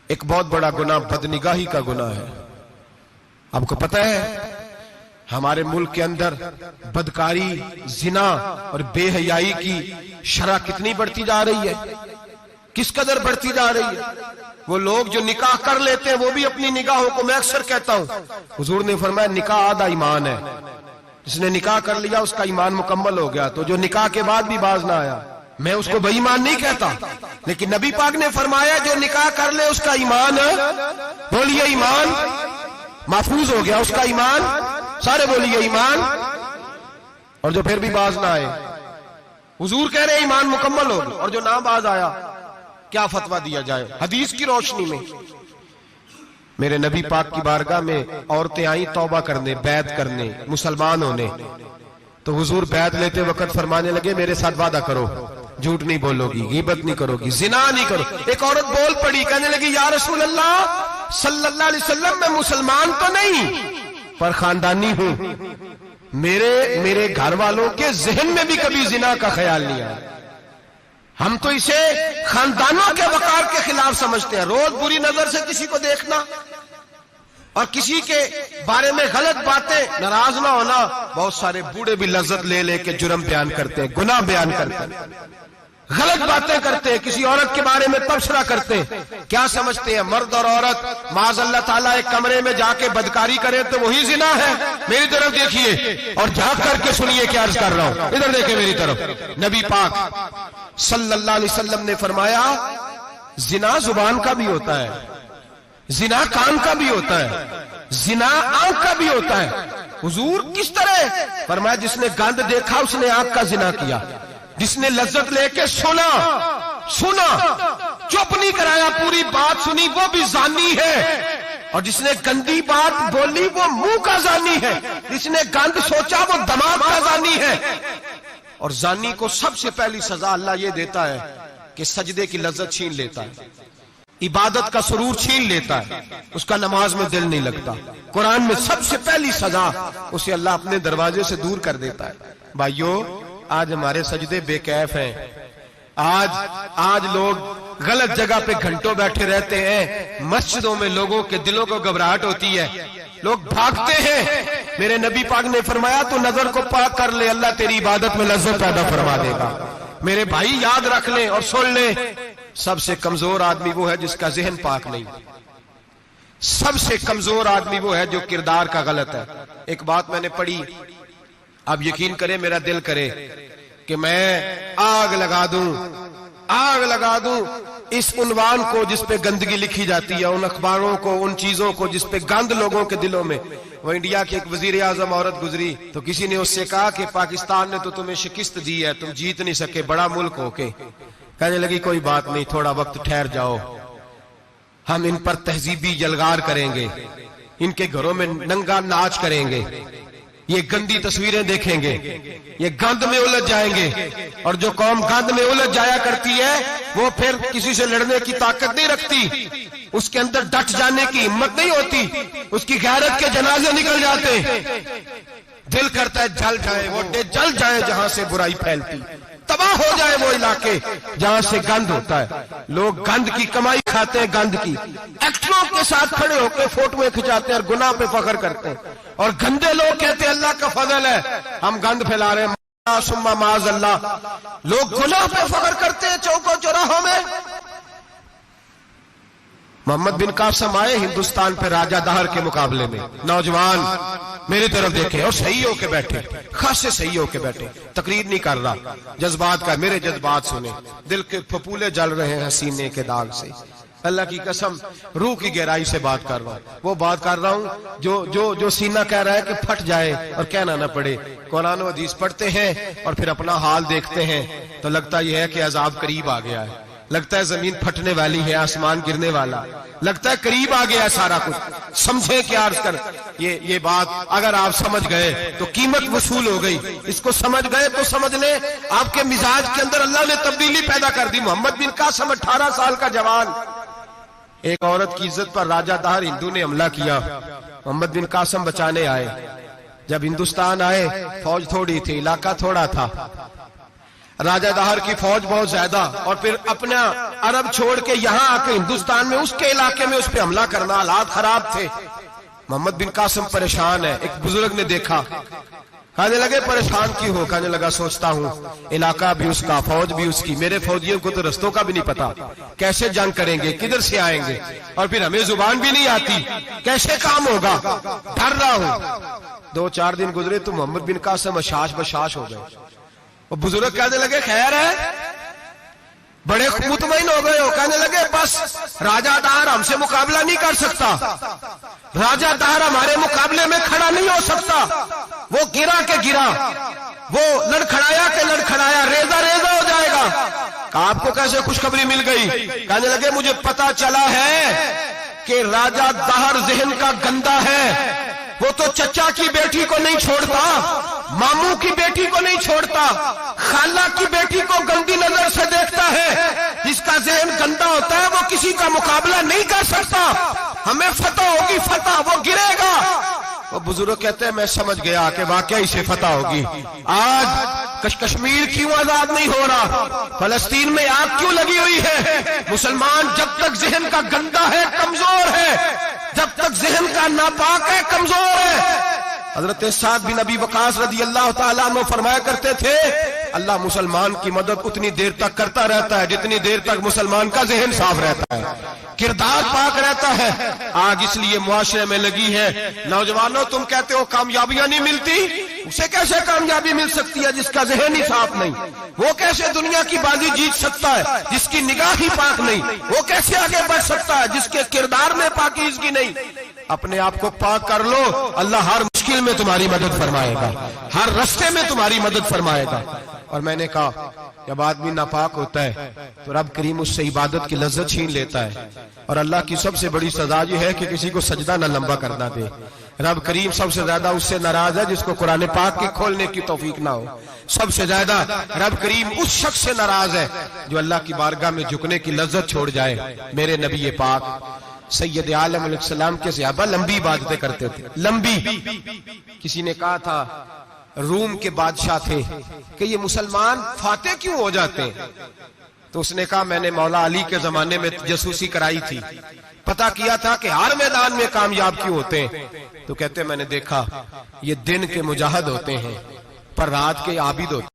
ایک بہت بڑا گناہ بدنگاہی کا گناہ ہے. آپ کو پتہ ہے ہمارے ملک کے اندر بدکاری، زنا اور بے حیائی کی شرح کتنی بڑھتی جا رہی ہے، کس قدر بڑھتی جا رہی ہے. وہ لوگ جو نکاح کر لیتے ہیں وہ بھی اپنی نگاہوں کو، میں اکثر کہتا ہوں، حضور نے فرمایا نکاح آدھا ایمان ہے. جس نے نکاح کر لیا اس کا ایمان مکمل ہو گیا. تو جو نکاح کے بعد بھی باز نہ آیا، میں اس کو بے ایمان نہیں کہتا، لیکن نبی پاک نے فرمایا جو نکاح کر لے اس کا ایمان، بولیے ایمان محفوظ ہو گیا، اس کا ایمان، سارے بولیے ایمان. اور جو پھر بھی باز نہ آئے، حضور کہہ رہے ایمان مکمل ہو گیا. اور جو نہ باز آیا کیا فتویٰ دیا جائے حدیث کی روشنی میں؟ میرے نبی پاک کی بارگاہ میں عورتیں آئیں توبہ کرنے، بیعت کرنے، مسلمان ہونے. تو حضور بیعت لیتے وقت فرمانے لگے میرے ساتھ وعدہ کرو، جھوٹ نہیں بولو گی، غیبت نہیں کرو گی، زنا نہیں کرو. ایک عورت بول پڑی، کہنے لگی یا رسول اللہ صلی اللہ علیہ وسلم میں مسلمان تو نہیں پر خاندانی ہوں، میرے گھر والوں کے ذہن میں بھی کبھی زنا کا خیال نہیں آیا. ہم تو اسے خاندانوں کے وقار کے خلاف سمجھتے ہیں. روز بری نظر سے کسی کو دیکھنا اور کسی کے بارے میں غلط باتیں، ناراض نہ ہونا. بہت سارے بوڑھے بھی لذت لے لے کے جرم بیان کرتے ہیں، گناہ بیان کرتے ہیں، غلط باتیں کرتے ہیں، کسی عورت کے بارے میں تبصرہ کرتے ہیں. کیا سمجھتے ہیں مرد اور عورت معاذ اللہ تعالیٰ ایک کمرے میں جا کے بدکاری کرے تو وہی زنا ہے؟ میری طرف دیکھیے اور جھانک کر کے سنیے کیا عرض کر رہا ہوں، ادھر دیکھیں میری طرف. نبی پاک صلی اللہ علیہ وسلم نے فرمایا زنا زبان کا بھی ہوتا ہے، زنا کان کا بھی ہوتا ہے، زنا آنکھ کا بھی ہوتا ہے. حضور کس طرح؟ فرمایا جس نے گند دیکھا اس نے آنکھ کا زنا کیا، جس نے لذت لے کے سنا چپ نہیں کرایا، پوری بات سنی، وہ بھی زانی ہے. اور جس نے گندی بات بولی وہ منہ کا زانی ہے، جس نے گند سوچا وہ دماغ کا زانی ہے. اور زانی کو سب سے پہلی سزا اللہ یہ دیتا ہے کہ سجدے کی لذت چھین لیتا ہے، عبادت کا سرور چھین لیتا ہے، اس کا نماز میں دل نہیں لگتا. قرآن میں سب سے پہلی سزا اسے اللہ اپنے دروازے سے دور کر دیتا ہے. بھائیو آج ہمارے سجدے بے کیف ہیں، آج لوگ غلط جگہ پہ گھنٹوں بیٹھے رہتے ہیں. مسجدوں میں لوگوں کے دلوں کو گھبراہٹ ہوتی ہے، لوگ بھاگتے ہیں. میرے نبی پاک نے فرمایا تو نظر کو پاک کر لے، اللہ تیری عبادت میں لذت پیدا فرما دے گا. میرے بھائی یاد رکھ لیں اور سن لیں، سب سے کمزور آدمی وہ ہے جس کا ذہن پاک نہیں. سب سے کمزور آدمی وہ ہے جو کردار کا غلط ہے. ایک بات میں نے پڑھی، آپ یقین کریں میرا دل کرے کہ میں آگ لگا دوں اس عنوان کو جس پہ گندگی لکھی جاتی ہے، ان اخباروں کو، ان چیزوں کو جس پہ گند لوگوں کے دلوں میں. وہ انڈیا کی ایک وزیر اعظم عورت گزری تو کسی نے اس سے کہا کہ پاکستان نے تو تمہیں شکست دی ہے، تم جیت نہیں سکے بڑا ملک ہو کے. کہنے لگی کوئی بات نہیں، تھوڑا وقت ٹھہر جاؤ، ہم ان پر تہذیبی یلغار کریں گے، ان کے گھروں میں ننگا ناچ کریں گے، یہ گندی تصویریں دیکھیں گے، یہ گند میں الجھ جائیں گے. اور جو قوم گند میں الجھ جایا کرتی ہے وہ پھر کسی سے لڑنے کی طاقت نہیں رکھتی، اس کے اندر ڈٹ جانے کی ہمت نہیں ہوتی، اس کی غیرت کے جنازے نکل جاتے. دل کرتا ہے جل جائے وہ جل جائے جہاں سے برائی پھیلتی، تباہ ہو جائے وہ علاقے جہاں سے گند ہوتا ہے. لوگ گند کی کمائی کھاتے ہیں، گند کی ایکٹروں کے ساتھ کھڑے ہو کے فوٹویں کھچاتے ہیں اور گناہ پہ فخر کرتے ہیں. اور گندے لوگ کہتے ہیں اللہ کا فضل ہے ہم گند پھیلا رہے ہیں، ثم معاذ اللہ. لوگ گناہ پہ فخر کرتے ہیں چوکوں چوراہوں میں. محمد بن قاسم آئے ہندوستان پہ راجہ دہر کے مقابلے میں، نوجوان میری طرف دیکھیں اور صحیح ہو کے بیٹھے، خاصے صحیح ہو کے بیٹھے، تقریر نہیں کر رہا، جذبات کا، میرے جذبات سنیں، دل کے پھپولے جل رہے ہیں سینے کے داغ سے. اللہ کی قسم روح کی گہرائی سے بات کر رہا ہوں، وہ بات کر رہا ہوں جو سینہ کہہ رہا ہے کہ پھٹ جائے اور کہنا نہ پڑے. قرآن و حدیث پڑھتے ہیں اور پھر اپنا حال دیکھتے ہیں تو لگتا یہ ہے کہ عذاب قریب آ گیا ہے، لگتا ہے زمین پھٹنے والی ہے، آسمان گرنے والا، لگتا ہے قریب آ گیا سارا کچھ. سمجھے کیا عرض کر، یہ بات اگر آپ سمجھ گئے تو قیمت وصول ہو گئی. اس کو سمجھ گئے تو سمجھ لیں آپ کے مزاج کے اندر اللہ نے تبدیلی پیدا کر دی. محمد بن قاسم 18 سال کا جوان، ایک عورت کی عزت پر راجہ دہر ہندو نے حملہ کیا، محمد بن قاسم بچانے آئے. جب ہندوستان آئے فوج تھوڑی تھی، علاقہ تھوڑا تھا، راجہ دہر کی فوج بہت زیادہ، اور پھر اپنا عرب چھوڑ کے یہاں آ کے ہندوستان میں اس کے علاقے میں اس پہ حملہ کرنا، حالات خراب تھے۔ محمد بن قاسم پریشان ہے۔ ایک بزرگ نے دیکھا، کہنے لگے پریشان کیوں ہو؟ کہنے لگا سوچتا ہوں علاقہ بھی اس کا، فوج بھی اس کی، میرے فوجیوں کو تو رستوں کا بھی نہیں پتا، کیسے جنگ کریں گے، کدھر سے آئیں گے، اور پھر ہمیں زبان بھی نہیں آتی، کیسے کام ہوگا، ڈر رہا ہوں۔ 2-4 دن گزرے تو محمد بن قاسم اشاش بشاش ہو گئے۔ وہ بزرگ کہنے لگے خیر ہے، بڑے مطمئن ہو گئے ہو؟ کہنے لگے بس راجہ دہر ہم سے مقابلہ نہیں کر سکتا، راجہ دہر ہمارے مقابلے میں کھڑا نہیں ہو سکتا، وہ گرا کے گرا، وہ لڑکھڑایا کے لڑکھڑایا، ریزہ ریزہ ہو جائے گا۔ آپ کو کیسے خوشخبری مل گئی؟ کہنے لگے مجھے پتا چلا ہے کہ راجہ دہر ذہن کا گندا ہے، وہ تو چچا کی بیٹی کو نہیں چھوڑتا، ماموں کی بیٹی کو نہیں چھوڑتا، خالہ کی بیٹی کو گندی نظر سے دیکھتا ہے۔ جس کا ذہن گندا ہوتا ہے وہ کسی کا مقابلہ نہیں کر سکتا، ہمیں فتح ہوگی، فتح، وہ گرے گا۔ وہ بزرگ کہتے ہیں میں سمجھ گیا کہ واقعی سے فتح ہوگی۔ آج کشمیر کیوں آزاد نہیں ہو رہا، فلسطین میں آگ کیوں لگی ہوئی ہے؟ مسلمان جب تک ذہن کا گندا ہے کمزور ہے، جب تک ذہن کا ناپاک ہے کمزور ہے۔ حضرت سعد بن ابی وقاص رضی اللہ تعالیٰ عنہ فرمایا کرتے تھے اللہ مسلمان کی مدد اتنی دیر تک کرتا رہتا ہے جتنی دیر تک مسلمان کا ذہن صاف رہتا ہے، کردار پاک رہتا ہے۔ آگ اس لیے معاشرے میں لگی ہے۔ نوجوانوں تم کہتے ہو کامیابیاں نہیں ملتی، اسے کیسے کامیابی مل سکتی ہے جس کا ذہن ہی صاف نہیں؟ وہ کیسے دنیا کی بازی جیت سکتا ہے جس کی نگاہ ہی پاک نہیں؟ وہ کیسے آگے بڑھ سکتا ہے جس کے کردار میں پاکیزگی نہیں؟ اپنے آپ کو پاک کر لو، اللہ ہر مشکل میں تمہاری مدد فرمائے گا، ہر رستے میں تمہاری مدد فرمائے گا۔ اور میں نے کہا جب آدمی ناپاک ہوتا ہے تو رب کریم اس سے عبادت کی لذت چھین لیتا ہے، اور اللہ کی سب سے بڑی سزا یہ ہے کہ کسی کو سجدہ نہ لمبا کرنا دے۔ رب کریم سب سے زیادہ اس سے ناراض ہے جس کو قرآن پاک کے کھولنے کی توفیق نہ ہو۔ سب سے زیادہ رب کریم اس شخص سے ناراض ہے جو اللہ کی بارگاہ میں جھکنے کی لذت چھوڑ جائے۔ میرے نبی پاک سید عالم علیہ السلام کے صحابہ لمبی عبادتیں کرتے تھے، لمبی۔ کسی نے کہا تھا روم کے بادشاہ تھے کہ یہ مسلمان فاتح کیوں ہو جاتے ہیں؟ تو اس نے کہا میں نے مولا علی کے زمانے میں جاسوسی کرائی تھی، پتا کیا تھا کہ ہر میدان میں کامیاب کیوں ہوتے ہیں۔ تو کہتے میں نے دیکھا یہ دن کے مجاہد ہوتے ہیں پر رات کے عابد ہوتے ہیں۔